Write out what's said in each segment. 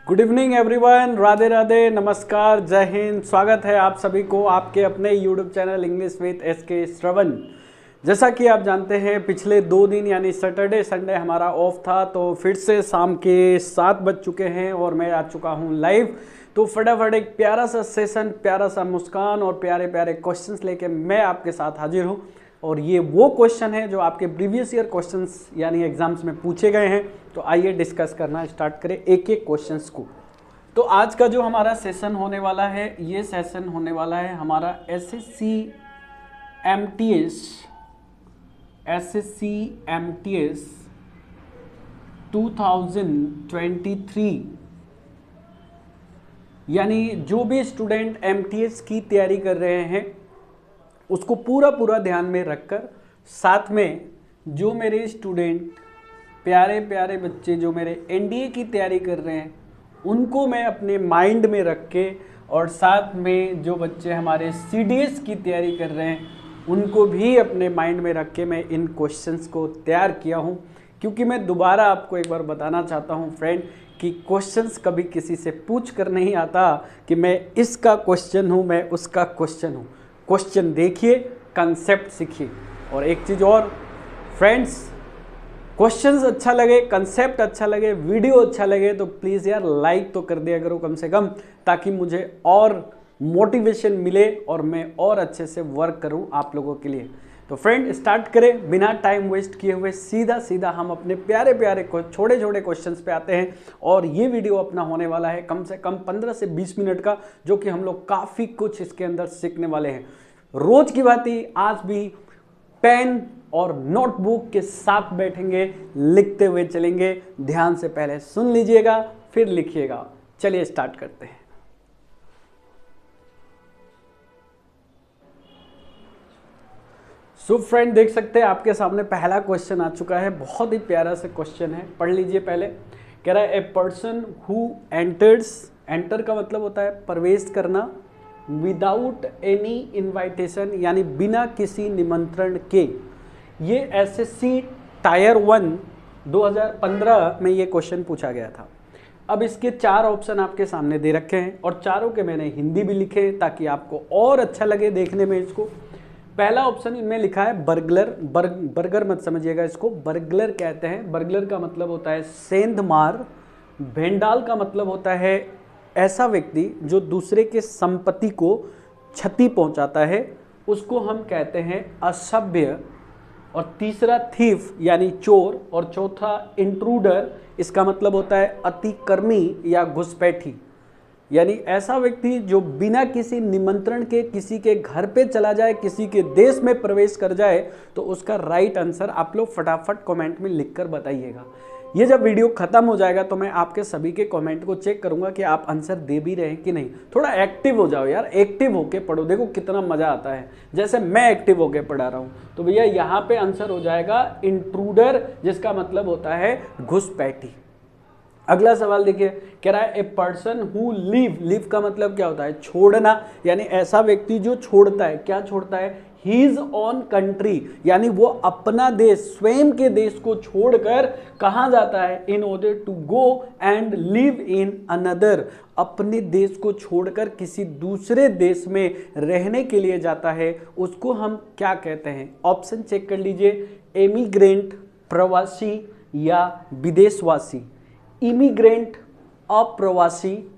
Good evening everyone, Radhe Radhe, नमस्कार, जय हिंद। स्वागत है आप सभी को आपके अपने YouTube channel English with SK Shravan. जैसा कि आप जानते हैं पिछले 2 दिन यानी सैटरडे संडे हमारा ऑफ था, तो फिर से शाम के 7 बज चुके हैं और मैं आ चुका हूं लाइव। तो फटाफट एक प्यारा सा सेशन, प्यारा सा मुस्कान और प्यारे प्यारे क्वेश्चंस लेके मैं आपके साथ हाजिर हूं। और ये वो क्वेश्चन है जो आपके प्रीवियस ईयर क्वेश्चंस यानी एग्जाम्स में पूछे गए हैं। तो आइए डिस्कस करना स्टार्ट करें एक एक क्वेश्चंस को। तो आज का जो हमारा सेशन होने वाला है, ये सेशन होने वाला है हमारा एसएससी एमटीएस 2023, यानी जो भी स्टूडेंट एमटीएस की तैयारी कर रहे हैं उसको पूरा ध्यान में रखकर, साथ में जो मेरे स्टूडेंट प्यारे प्यारे बच्चे जो मेरे एनडीए की तैयारी कर रहे हैं उनको मैं अपने माइंड में रख के, और साथ में जो बच्चे हमारे सीडीएस की तैयारी कर रहे हैं उनको भी अपने माइंड में रख के मैं इन क्वेश्चंस को तैयार किया हूं। क्योंकि मैं दोबारा आपको एक बार बताना चाहता हूं फ्रेंड कि क्वेश्चंस कभी किसी से पूछ कर नहीं आता कि मैं इसका क्वेश्चन हूं, मैं उसका क्वेश्चन हूं। क्वेश्चन देखिए, कंसेप्ट सीखिए। और एक चीज़ और फ्रेंड्स, क्वेश्चंस अच्छा लगे, कंसेप्ट अच्छा लगे, वीडियो अच्छा लगे तो प्लीज़ यार लाइक तो कर दिया करो कम से कम, ताकि मुझे और मोटिवेशन मिले और मैं और अच्छे से वर्क करूं आप लोगों के लिए। तो फ्रेंड स्टार्ट करें बिना टाइम वेस्ट किए हुए, सीधा हम अपने प्यारे प्यारे छोटे छोटे क्वेश्चंस पे आते हैं। और ये वीडियो अपना होने वाला है कम से कम 15 से 20 मिनट का, जो कि हम लोग काफ़ी कुछ इसके अंदर सीखने वाले हैं। रोज की बात ही आज भी पेन और नोटबुक के साथ बैठेंगे, लिखते हुए चलेंगे। ध्यान से पहले सुन लीजिएगा फिर लिखिएगा। चलिए स्टार्ट करते हैं। सो फ्रेंड देख सकते हैं आपके सामने पहला क्वेश्चन आ चुका है। बहुत ही प्यारा सा क्वेश्चन है, पढ़ लीजिए पहले। कह रहा है a person who enters, enter का मतलब होता है प्रवेश करना, विदाउट एनी इन्वाइटेशन यानी बिना किसी निमंत्रण के। ये एसएससी टायर 1 2015 में ये क्वेश्चन पूछा गया था। अब इसके 4 ऑप्शन आपके सामने दे रखे हैं और चारों के मैंने हिंदी भी लिखे हैं ताकि आपको और अच्छा लगे देखने में इसको। पहला ऑप्शन इनमें लिखा है बर्गलर। बर्गर मत समझिएगा इसको, बर्गलर कहते हैं। बर्गलर का मतलब होता है सेंधमार। भेंडाल का मतलब होता है ऐसा व्यक्ति जो दूसरे के संपत्ति को क्षति पहुंचाता है, उसको हम कहते हैं असभ्य। और तीसरा थीफ यानी चोर, और चौथा इंट्रूडर, इसका मतलब होता है अतिक्रमी या घुसपैठी, यानी ऐसा व्यक्ति जो बिना किसी निमंत्रण के किसी के घर पे चला जाए, किसी के देश में प्रवेश कर जाए। तो उसका राइट आंसर आप लोग फटाफट कमेंट में लिखकर बताइएगा। ये जब वीडियो खत्म हो जाएगा तो मैं आपके सभी के कमेंट को चेक करूंगा कि आप आंसर दे भी रहे हैं कि नहीं। थोड़ा एक्टिव हो जाओ यार, एक्टिव होके पढ़ो, देखो कितना मजा आता है जैसे मैं एक्टिव होके पढ़ा रहा हूँ। तो भैया यहाँ पे आंसर हो जाएगा इंट्रूडर, जिसका मतलब होता है घुसपैठी। अगला सवाल देखिए, कह रहा है ए पर्सन हु लीव का मतलब क्या होता है? छोड़ना, यानी ऐसा व्यक्ति जो छोड़ता है। क्या छोड़ता है? हीज ऑन कंट्री, यानी वो अपना देश, स्वयं के देश को छोड़कर कहाँ जाता है? In order to go and live in another, अपने देश को छोड़कर किसी दूसरे देश में रहने के लिए जाता है, उसको हम क्या कहते हैं? ऑप्शन चेक कर लीजिए, एमिग्रेंट प्रवासी या विदेशवासी। इमिग्रेंट अप्रवासी,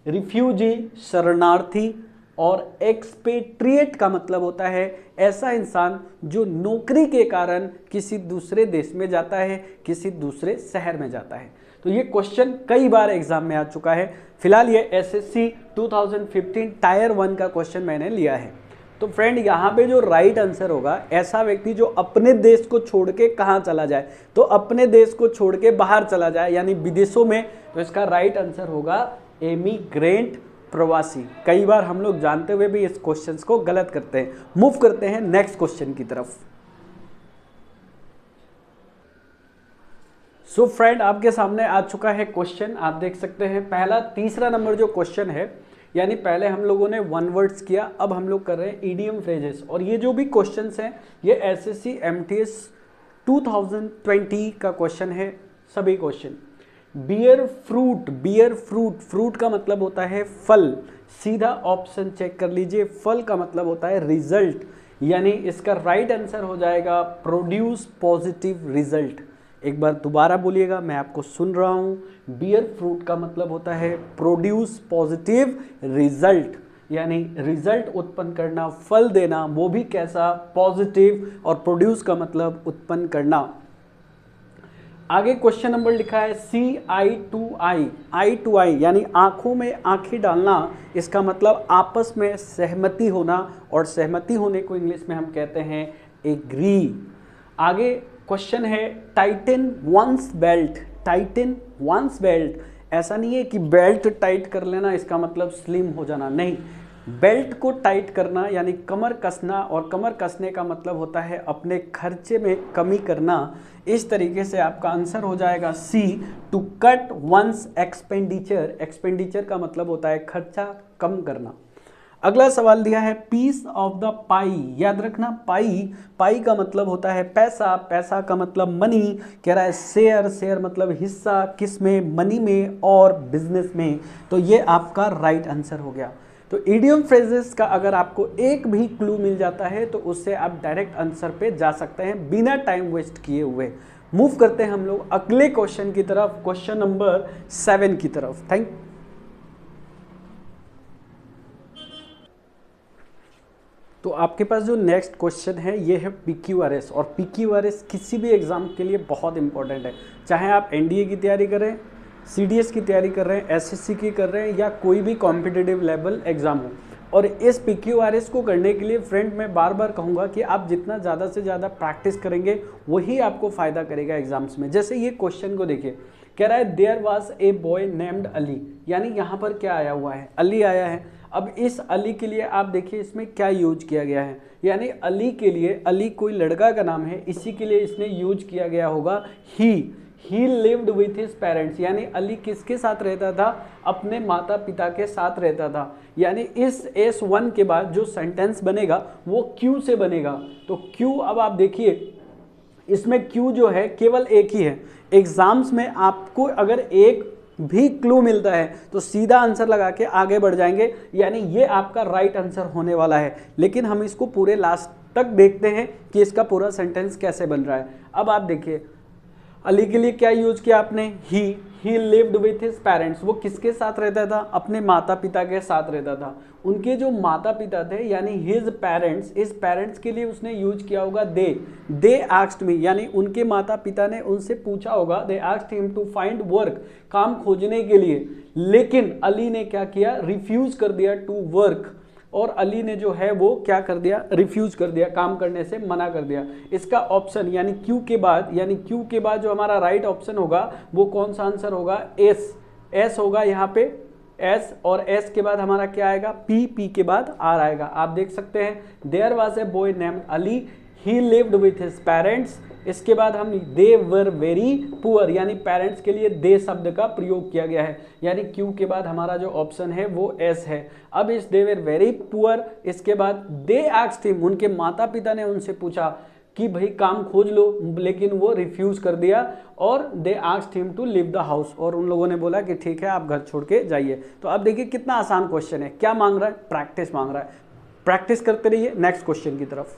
रिफ्यूजी शरणार्थी, और एक्सपेट्रिएट का मतलब होता है ऐसा इंसान जो नौकरी के कारण किसी दूसरे देश में जाता है, किसी दूसरे शहर में जाता है। तो ये क्वेश्चन कई बार एग्जाम में आ चुका है। फिलहाल ये एसएससी 2015 टायर 1 का क्वेश्चन मैंने लिया है। तो फ्रेंड यहाँ पे जो राइट आंसर होगा, ऐसा व्यक्ति जो अपने देश को छोड़ के कहाँ चला जाए, तो अपने देश को छोड़ के बाहर चला जाए यानी विदेशों में। तो इसका राइट आंसर होगा एमिग्रेंट प्रवासी। कई बार हम लोग जानते हुए भी इस क्वेश्चन को गलत करते हैं। मूव करते हैं नेक्स्ट क्वेश्चन की तरफ। सो फ्रेंड आपके सामने आ चुका है क्वेश्चन, आप देख सकते हैं पहला तीसरा नंबर जो क्वेश्चन है, यानी पहले हम लोगों ने 1 वर्ड्स किया, अब हम लोग कर रहे हैं ईडियम फ्रेजेस। और ये जो भी क्वेश्चंस हैं ये एसएससी एमटीएस 2020 का क्वेश्चन है, सभी question. Bear fruit, bear fruit, fruit का मतलब होता है फल, सीधा ऑप्शन चेक कर लीजिए, फल का मतलब होता है रिजल्ट, यानी इसका राइट आंसर हो जाएगा प्रोड्यूस पॉजिटिव रिजल्ट। एक बार दोबारा बोलिएगा, मैं आपको सुन रहा हूँ। बियर फ्रूट का मतलब होता है प्रोड्यूस पॉजिटिव रिजल्ट, यानी रिजल्ट उत्पन्न करना, फल देना, वो भी कैसा, पॉजिटिव, और प्रोड्यूस का मतलब उत्पन्न करना। आगे क्वेश्चन नंबर लिखा है CI2I, आई टू आई यानी आंखों में आंखें डालना, इसका मतलब आपस में सहमति होना, और सहमति होने को इंग्लिश में हम कहते हैं एग्री। आगे क्वेश्चन है tighten one's belt, tighten one's belt, ऐसा नहीं है कि बेल्ट टाइट कर लेना इसका मतलब स्लिम हो जाना, नहीं, बेल्ट को टाइट करना यानी कमर कसना, और कमर कसने का मतलब होता है अपने खर्चे में कमी करना। इस तरीके से आपका आंसर हो जाएगा C, to cut one's expenditure, expenditure का मतलब होता है खर्चा कम करना। अगला सवाल दिया है पीस ऑफ द पाई, याद रखना पाई, पाई का मतलब होता है पैसा, पैसा का मतलब मनी, कह रहा है शेयर, शेयर मतलब हिस्सा, किस में, मनी में और बिजनेस में, तो ये आपका राइट आंसर हो गया। तो इडियम फ्रेजेस का अगर आपको एक भी क्लू मिल जाता है तो उससे आप डायरेक्ट आंसर पे जा सकते हैं बिना टाइम वेस्ट किए हुए। मूव करते हैं हम लोग अगले क्वेश्चन की तरफ, क्वेश्चन नंबर 7 की तरफ। थैंक। तो आपके पास जो नेक्स्ट क्वेश्चन है ये है PQRS, और PQRS किसी भी एग्जाम के लिए बहुत इंपॉर्टेंट है, चाहे आप NDA की तैयारी करें, CDS की तैयारी कर रहे हैं, SSC की कर रहे हैं, या कोई भी कॉम्पिटिटिव लेवल एग्जाम हो। और इस PQRS को करने के लिए फ्रेंड मैं बार बार कहूँगा कि आप जितना ज़्यादा से ज़्यादा प्रैक्टिस करेंगे वही आपको फ़ायदा करेगा एग्जाम्स में। जैसे ये क्वेश्चन को देखिए, कह रहा है there was a boy named Ali, यानी यहाँ पर क्या आया हुआ है, अली आया है। अब इस अली के लिए आप देखिए इसमें क्या यूज किया गया है, यानी अली के लिए, अली कोई लड़का का नाम है, इसी के लिए इसने यूज किया गया होगा ही लिव्ड विथ हिज पेरेंट्स, यानी अली किसके साथ रहता था, अपने माता पिता के साथ रहता था। यानी इस S1 के बाद जो सेंटेंस बनेगा वो Q से बनेगा। तो Q, अब आप देखिए इसमें Q जो है केवल एक ही है। एग्जाम्स में आपको अगर एक भी क्लू मिलता है तो सीधा आंसर लगा के आगे बढ़ जाएंगे, यानी ये आपका राइट आंसर होने वाला है। लेकिन हम इसको पूरे लास्ट तक देखते हैं कि इसका पूरा सेंटेंस कैसे बन रहा है। अब आप देखिए अली के लिए क्या यूज किया आपने, ही लिव्ड विथ हिज पेरेंट्स, वो किसके साथ रहता था, अपने माता पिता के साथ रहता था। उनके जो माता पिता थे यानी हिज पेरेंट्स, इस पेरेंट्स के लिए उसने यूज किया होगा दे आस्क्ड मी, यानी उनके माता पिता ने उनसे पूछा होगा, they asked him to find work, काम खोजने के लिए। लेकिन अली ने क्या किया, रिफ्यूज कर दिया टू वर्क, और अली ने जो है वो क्या कर दिया, रिफ्यूज कर दिया, काम करने से मना कर दिया। इसका ऑप्शन यानी क्यू के बाद, यानी क्यू के बाद जो हमारा राइट ऑप्शन होगा वो कौन सा आंसर होगा, एस होगा यहाँ पे, एस, और एस के बाद हमारा क्या आएगा, पी के बाद आर आएगा। आप देख सकते हैं there was a boy named Ali, he lived with his parents, इसके बाद हम दे वर वेरी पुअर, यानी पेरेंट्स के लिए दे शब्द का प्रयोग किया गया है, यानी क्यू के बाद हमारा जो ऑप्शन है वो एस है। अब इस दे वर वेरी पुअर, इसके बाद दे आस्क्ड हिम, उनके माता पिता ने उनसे पूछा कि भाई काम खोज लो, लेकिन वो रिफ्यूज कर दिया, और they asked him to leave the house, और उन लोगों ने बोला कि ठीक है आप घर छोड़ के जाइए। तो अब देखिए कितना आसान क्वेश्चन है, क्या मांग रहा है, प्रैक्टिस मांग रहा है, प्रैक्टिस करते रहिए। नेक्स्ट क्वेश्चन की तरफ।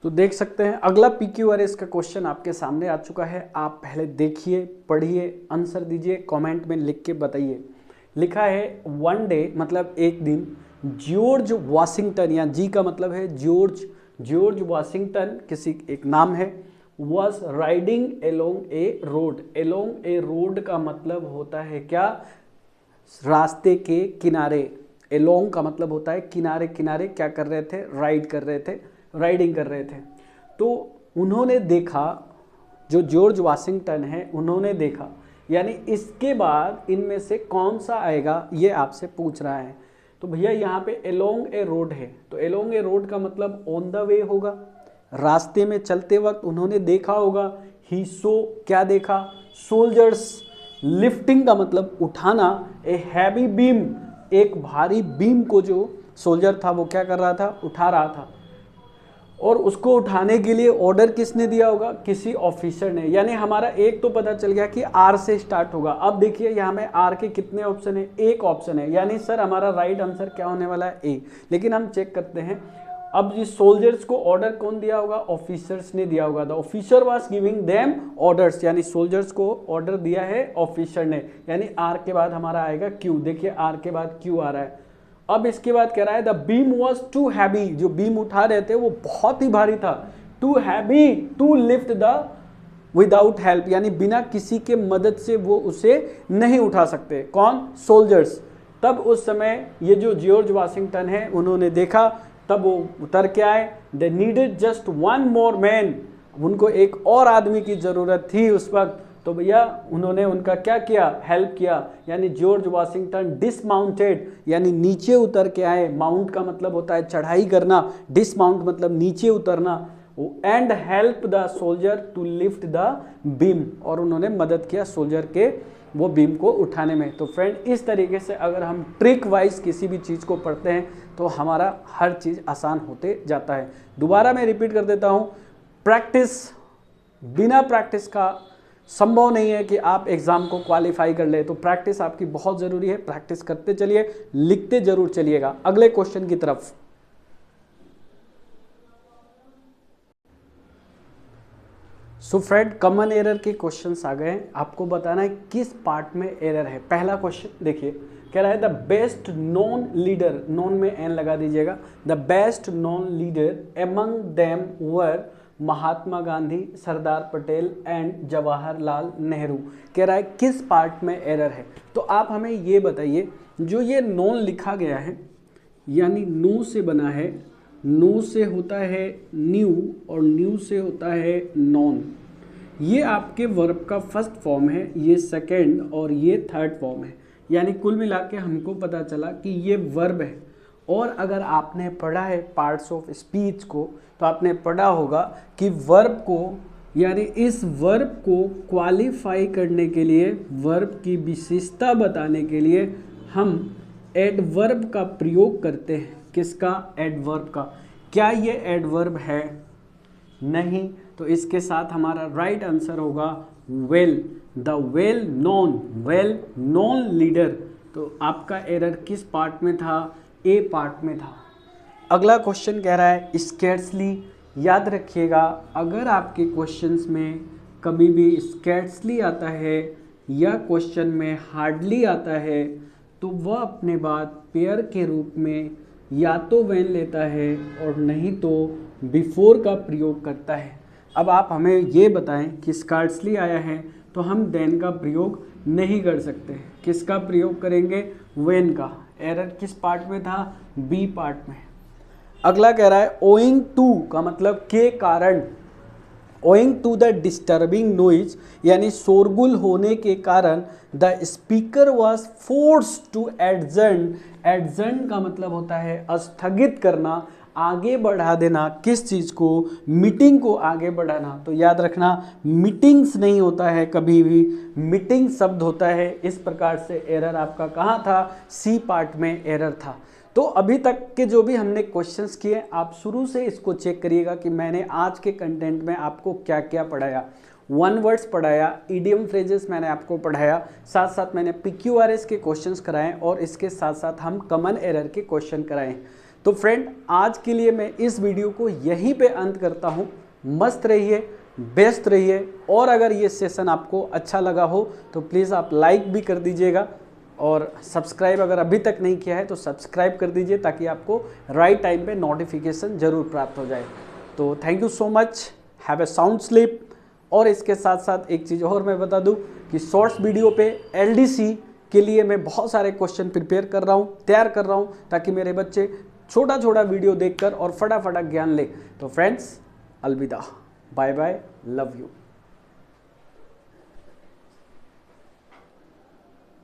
तो देख सकते हैं अगला PQRS का क्वेश्चन आपके सामने आ चुका है। आप पहले देखिए, पढ़िए, आंसर दीजिए, कमेंट में लिख के बताइए। लिखा है वन डे मतलब एक दिन, जॉर्ज वाशिंगटन, या जी का मतलब है जॉर्ज वाशिंगटन किसी एक नाम है, was riding along A road, along A road का मतलब होता है क्या, रास्ते के किनारे, एलोंग का मतलब होता है किनारे किनारे क्या कर रहे थे, राइड कर रहे थे, राइडिंग कर रहे थे। तो उन्होंने देखा, जो जॉर्ज वाशिंगटन है उन्होंने देखा, यानी इसके बाद इनमें से कौन सा आएगा ये आपसे पूछ रहा है। तो भैया यहाँ पे एलोंग ए रोड है, तो एलोंग ए रोड का मतलब ऑन द वे होगा, रास्ते में चलते वक्त उन्होंने देखा होगा। ही सो, क्या देखा, सोल्जर्स, लिफ्टिंग का मतलब उठाना, ए हैवी बीम, एक भारी बीम को जो सोल्जर था वो क्या कर रहा था, उठा रहा था। और उसको उठाने के लिए ऑर्डर किसने दिया होगा, किसी ऑफिसर ने। यानी हमारा एक तो पता चल गया कि आर से स्टार्ट होगा। अब देखिए यहाँ में आर के कितने ऑप्शन है, एक ऑप्शन है, यानी सर हमारा राइट आंसर क्या होने वाला है, ए। लेकिन हम चेक करते हैं, अब ये सोल्जर्स को ऑर्डर कौन दिया होगा, ऑफिसर्स ने दिया होगा। The officer was giving them orders, यानी सोल्जर्स को ऑर्डर दिया है ऑफिसर ने, यानी आर के बाद हमारा आएगा क्यू। देखिए आर के बाद क्यू आ रहा है। अब इसके बाद कह रहा है the beam was too heavy, जो बीम उठा रहे थे वो बहुत ही भारी था, too heavy to lift the without help, यानी बिना किसी के मदद से वो उसे नहीं उठा सकते। कौन, सोल्जर्स। तब उस समय ये जो जॉर्ज वाशिंगटन है उन्होंने देखा, तब वो उतर के आए। They needed just one more man, उनको एक और आदमी की जरूरत थी उस वक्त। तो भैया उन्होंने उनका क्या किया, हेल्प किया। यानी जॉर्ज वाशिंगटन डिसमाउंटेड, यानी नीचे उतर के आए। माउंट का मतलब होता है चढ़ाई करना, डिसमाउंट मतलब नीचे उतरना। And help the soldier to lift the beam, और उन्होंने मदद किया सोल्जर के वो बीम को उठाने में। तो फ्रेंड इस तरीके से अगर हम ट्रिक वाइज किसी भी चीज़ को पढ़ते हैं तो हमारा हर चीज़ आसान होते जाता है। दोबारा मैं रिपीट कर देता हूँ, प्रैक्टिस, बिना प्रैक्टिस का संभव नहीं है कि आप एग्ज़ाम को क्वालिफाई कर ले। तो प्रैक्टिस आपकी बहुत ज़रूरी है, प्रैक्टिस करते चलिए, लिखते जरूर चलिएगा। अगले क्वेश्चन की तरफ। सो फ्रेंड कॉमन एरर के क्वेश्चंस आ गए हैं, आपको बताना है किस पार्ट में एरर है। पहला क्वेश्चन देखिए, कह रहा है the best non leader, non में एन लगा दीजिएगा, the best non leader among them were Mahatma Gandhi, Sardar Patel and Jawaharlal Nehru. कह रहा है किस पार्ट में एरर है। तो आप हमें ये बताइए, जो ये नॉन लिखा गया है यानी नो से बना है, नो से होता है न्यू और न्यू से होता है नॉन, ये आपके वर्ब का फर्स्ट फॉर्म है, ये सेकंड और ये थर्ड फॉर्म है। यानी कुल मिला के हमको पता चला कि ये वर्ब है। और अगर आपने पढ़ा है पार्ट्स ऑफ स्पीच को तो आपने पढ़ा होगा कि वर्ब को, यानी इस वर्ब को क्वालिफाई करने के लिए, वर्ब की विशेषता बताने के लिए हम एडवर्ब का प्रयोग करते हैं। किसका, एडवर्ब का। क्या ये एडवर्ब है, नहीं, तो इसके साथ हमारा राइट आंसर होगा well, the well known leader. तो आपका एरर किस पार्ट में था, ए पार्ट में था। अगला क्वेश्चन कह रहा है स्कैर्सली। याद रखिएगा, अगर आपके क्वेश्चंस में कभी भी स्कैर्सली आता है या क्वेश्चन में हार्डली आता है तो वह अपने बाद पेयर के रूप में या तो व्हेन लेता है और नहीं तो बिफोर का प्रयोग करता है। अब आप हमें ये बताएं कि स्कैर्सली आया है तो हम देन का प्रयोग नहीं कर सकते, किसका प्रयोग करेंगे, व्हेन का। एरर किस पार्ट में था, बी पार्ट में। अगला कह रहा है ओइंग टू का मतलब के कारण, owing to the disturbing noise, यानी शोरगुल होने के कारण the speaker was force to adjourn. Adjourn का मतलब होता है स्थगित करना, आगे बढ़ा देना। किस चीज़ को, मीटिंग को आगे बढ़ाना। तो याद रखना मीटिंग्स नहीं होता है कभी भी, मीटिंग शब्द होता है। इस प्रकार से एरर आपका कहाँ था, सी पार्ट में एरर था। तो अभी तक के जो भी हमने क्वेश्चंस किए आप शुरू से इसको चेक करिएगा कि मैंने आज के कंटेंट में आपको क्या क्या पढ़ाया। वन वर्ड्स पढ़ाया, इडियम फ्रेजेस मैंने आपको पढ़ाया, साथ साथ मैंने PQRS के क्वेश्चंस कराए और इसके साथ साथ हम कॉमन एरर के क्वेश्चन कराए। तो फ्रेंड आज के लिए मैं इस वीडियो को यहीं पे अंत करता हूँ। मस्त रहिए, व्यस्त रहिए, और अगर ये सेशन आपको अच्छा लगा हो तो प्लीज़ आप लाइक भी कर दीजिएगा और सब्सक्राइब अगर अभी तक नहीं किया है तो सब्सक्राइब कर दीजिए ताकि आपको राइट टाइम पे नोटिफिकेशन ज़रूर प्राप्त हो जाए। तो thank you so much, have a sound sleep. और इसके साथ साथ एक चीज़ और मैं बता दूं कि शॉर्ट्स वीडियो पे LDC के लिए मैं बहुत सारे क्वेश्चन प्रिपेयर कर रहा हूँ, तैयार कर रहा हूँ, ताकि मेरे बच्चे छोटा छोटा वीडियो देखकर और फटाफट ज्ञान ले। तो फ्रेंड्स अलविदा, बाय बाय, लव यू।